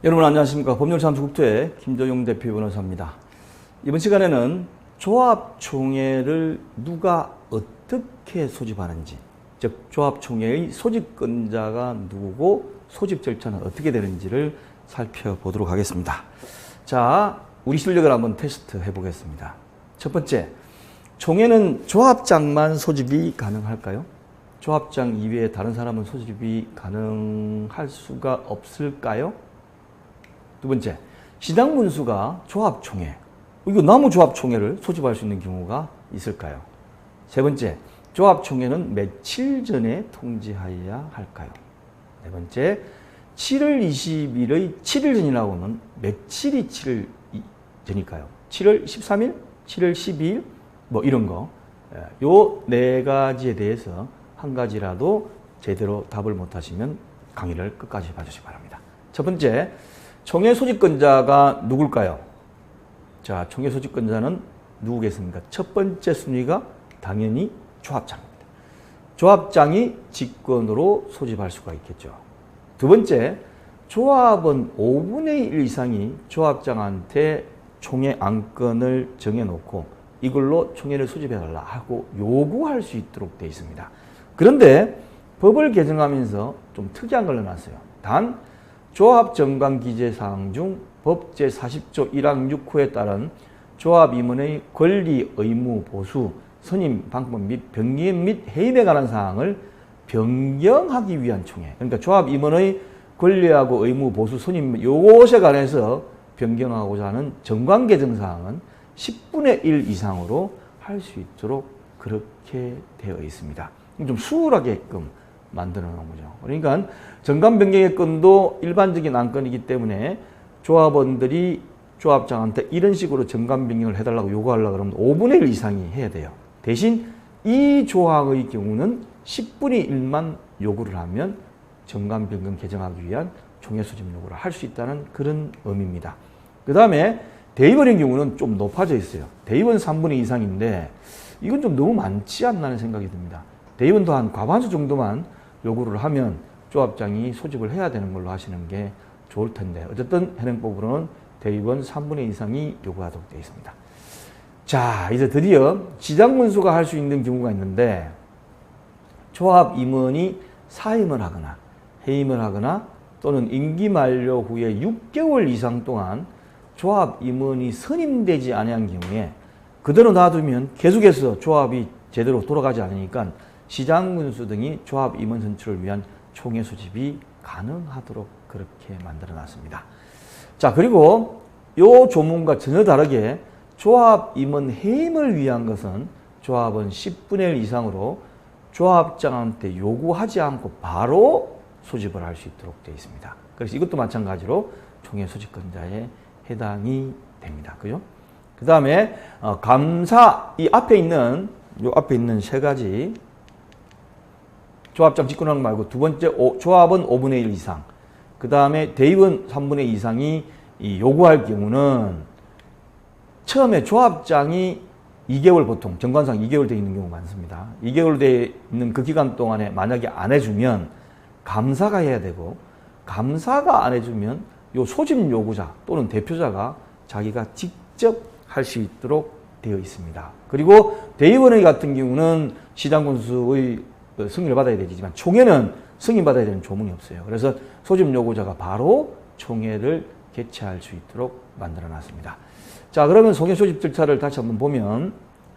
여러분 안녕하십니까. 법률사무소국토의 김도용 대표 변호사입니다. 이번 시간에는 조합총회를 누가 어떻게 소집하는지, 즉 조합총회의 소집권자가 누구고 소집 절차는 어떻게 되는지를 살펴보도록 하겠습니다. 자, 우리 실력을 한번 테스트 해보겠습니다. 첫 번째, 총회는 조합장만 소집이 가능할까요? 조합장 이외에 다른 사람은 소집이 가능할 수가 없을까요? 두 번째, 시장문수가 조합총회, 이거 나무조합총회를 소집할 수 있는 경우가 있을까요? 세 번째, 조합총회는 며칠 전에 통지하여야 할까요? 네 번째, 7월 20일의 7일 전이라고 하면 며칠이 7일 전일까요? 7월 13일? 7월 12일? 뭐 이런 거. 요 네 가지에 대해서 한 가지라도 제대로 답을 못하시면 강의를 끝까지 봐주시기 바랍니다. 첫 번째, 총회 소집권자가 누굴까요? 자, 총회 소집권자는 누구겠습니까? 첫 번째 순위가 당연히 조합장입니다. 조합장이 직권으로 소집할 수가 있겠죠. 두 번째, 조합원 5분의 1 이상이 조합장한테 총회 안건을 정해놓고 이걸로 총회를 소집해달라 하고 요구할 수 있도록 되어 있습니다. 그런데 법을 개정하면서 좀 특이한 걸 넣어놨어요. 단 조합정관기재사항 중 법 제40조 1항 6호에 따른 조합임원의 권리, 의무, 보수, 선임, 방법 및 병기임 및 해임에 관한 사항을 변경하기 위한 총회. 그러니까 조합임원의 권리하고 의무, 보수, 선임 요것에 관해서 변경하고자 하는 정관개정사항은 10분의 1 이상으로 할 수 있도록 그렇게 되어 있습니다. 좀 수월하게끔 만들어 놓은 거죠. 그러니까 정관 변경의 건도 일반적인 안건이기 때문에 조합원들이 조합장한테 이런 식으로 정관 변경을 해달라고 요구하려고 그러면 5분의 1 이상이 해야 돼요. 대신 이 조항의 경우는 10분의 1만 요구를 하면 정관 변경 개정하기 위한 총회 소집 요구를 할 수 있다는 그런 의미입니다. 그 다음에 대의원의 경우는 좀 높아져 있어요. 대의원 3분의 2 이상인데 이건 좀 너무 많지 않나는 생각이 듭니다. 대의원도 한 과반수 정도만 요구를 하면 조합장이 소집을 해야 되는 걸로 하시는 게 좋을 텐데 어쨌든 현행법으로는 대의원 3분의 2 이상이 요구하도록 되어 있습니다. 자, 이제 드디어 시장문수가 할 수 있는 경우가 있는데 조합임원이 사임을 하거나 해임을 하거나 또는 임기 만료 후에 6개월 이상 동안 조합임원이 선임되지 아니한 경우에 그대로 놔두면 계속해서 조합이 제대로 돌아가지 않으니까 시장문수 등이 조합임원 선출을 위한 총회 소집이 가능하도록 그렇게 만들어 놨습니다. 자, 그리고 이 조문과 전혀 다르게 조합임원 해임을 위한 것은 조합원 10분의 1 이상으로 조합장한테 요구하지 않고 바로 소집을 할 수 있도록 되어 있습니다. 그래서 이것도 마찬가지로 총회 소집권자에 해당이 됩니다. 그죠? 그 다음에 감사, 이 앞에 있는 요 앞에 있는 세 가지 조합장 직권하는 거 말고 두 번째 조합원 5분의 1 이상, 그 다음에 대의원 3분의 2 이상이 요구할 경우는 처음에 조합장이 2개월 보통 정관상 2개월 되어 있는 경우가 많습니다. 2개월 되어 있는 그 기간 동안에 만약에 안 해주면 감사가 해야 되고 감사가 안 해주면 요 소집 요구자 또는 대표자가 자기가 직접 할 수 있도록 되어 있습니다. 그리고 대의원회 같은 경우는 시장군수의 승인을 받아야 되지만 총회는 승인받아야 되는 조문이 없어요. 그래서 소집 요구자가 바로 총회를 개최할 수 있도록 만들어 놨습니다. 자, 그러면 총회 소집 절차를 다시 한번 보면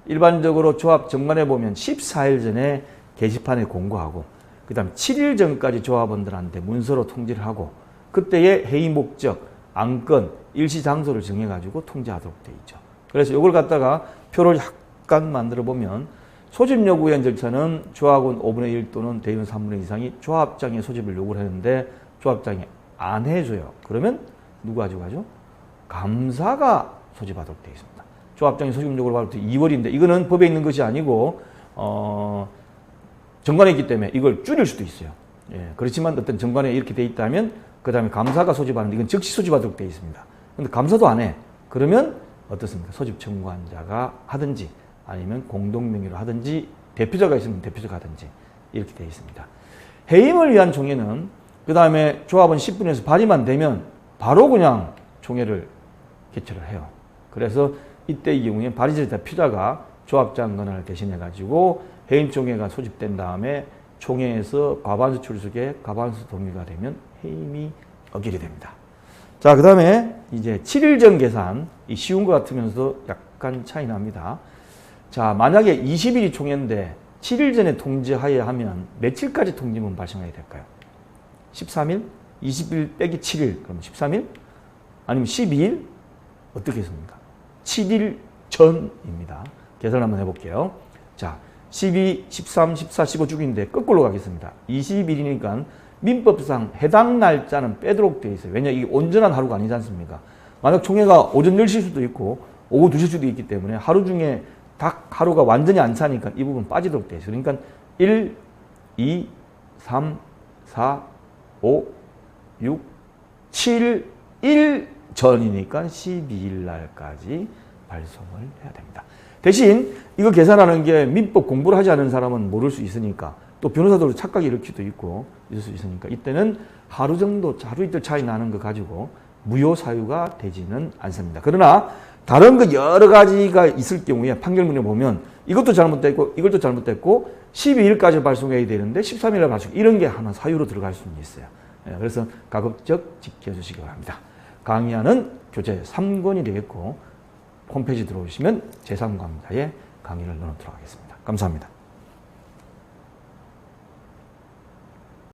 일반적으로 조합 정관에 보면 14일 전에 게시판에 공고하고 그 다음 7일 전까지 조합원들한테 문서로 통지를 하고 그때의 회의 목적, 안건, 일시 장소를 정해가지고 통지하도록 되어 있죠. 그래서 이걸 갖다가 표를 약간 만들어 보면 소집 요구 위한 절차는 조합원 5분의 1 또는 대의원 3분의 2 이상이 조합장의 소집을 요구를 했는데 조합장이 안 해줘요. 그러면 누가 가지고 가죠? 감사가 소집하도록 되어 있습니다. 조합장이 소집 요구를 받을 때 2월인데 이거는 법에 있는 것이 아니고 정관에 있기 때문에 이걸 줄일 수도 있어요. 예, 그렇지만 어떤 정관에 이렇게 돼 있다면 그 다음에 감사가 소집하는데 이건 즉시 소집하도록 되어 있습니다. 그런데 감사도 안 해. 그러면 어떻습니까? 소집 청구한자가 하든지 아니면 공동명의로 하든지 대표자가 있으면 대표자가 하든지 이렇게 되어 있습니다. 해임을 위한 총회는 그 다음에 조합은 10분에서 발의만 되면 바로 그냥 총회를 개최를 해요. 그래서 이때의 경우에 바리스타 피자가 조합장 권한을 대신해 가지고 해임 총회가 소집된 다음에 총회에서 과반수 출석에 과반수 동의가 되면 해임이 어기게 됩니다. 자, 그 다음에 이제 7일 전 계산, 이 쉬운 것 같으면서도 약간 차이 납니다. 자, 만약에 20일이 총회인데 7일 전에 통지하여야 하면 며칠까지 통지문 발송해야 될까요? 13일? 20일 빼기 7일, 그럼 13일? 아니면 12일? 어떻게 했습니까? 7일 전입니다. 계산 한번 해볼게요. 자, 12, 13, 14, 15 주기인데 거꾸로 가겠습니다. 20일이니까 민법상 해당 날짜는 빼도록 되어 있어요. 왜냐, 이게 온전한 하루가 아니지 않습니까? 만약 총회가 오전 10시일 수도 있고 오후 2시일 수도 있기 때문에 하루 중에 딱 하루가 완전히 안 차니까 이 부분 빠지도록 되어 있어요. 그러니까 1, 2, 3, 4, 5, 6, 7, 1 전이니까 12일 날까지 발송을 해야 됩니다. 대신 이거 계산하는 게 민법 공부를 하지 않은 사람은 모를 수 있으니까 또 변호사들도 착각이 일으킬 수도 있고 있을 수 있으니까 이때는 하루 정도, 하루 이틀 차이 나는 거 가지고 무효 사유가 되지는 않습니다. 그러나 다른 거 여러 가지가 있을 경우에 판결문에 보면 이것도 잘못됐고 이것도 잘못됐고 12일까지 발송해야 되는데 13일날 발송, 이런 게 하나 사유로 들어갈 수는 있어요. 그래서 가급적 지켜주시기 바랍니다. 강의하는 교재 3권이 되겠고 홈페이지 들어오시면 제3강좌에 강의를 넣어놓도록 하겠습니다. 감사합니다.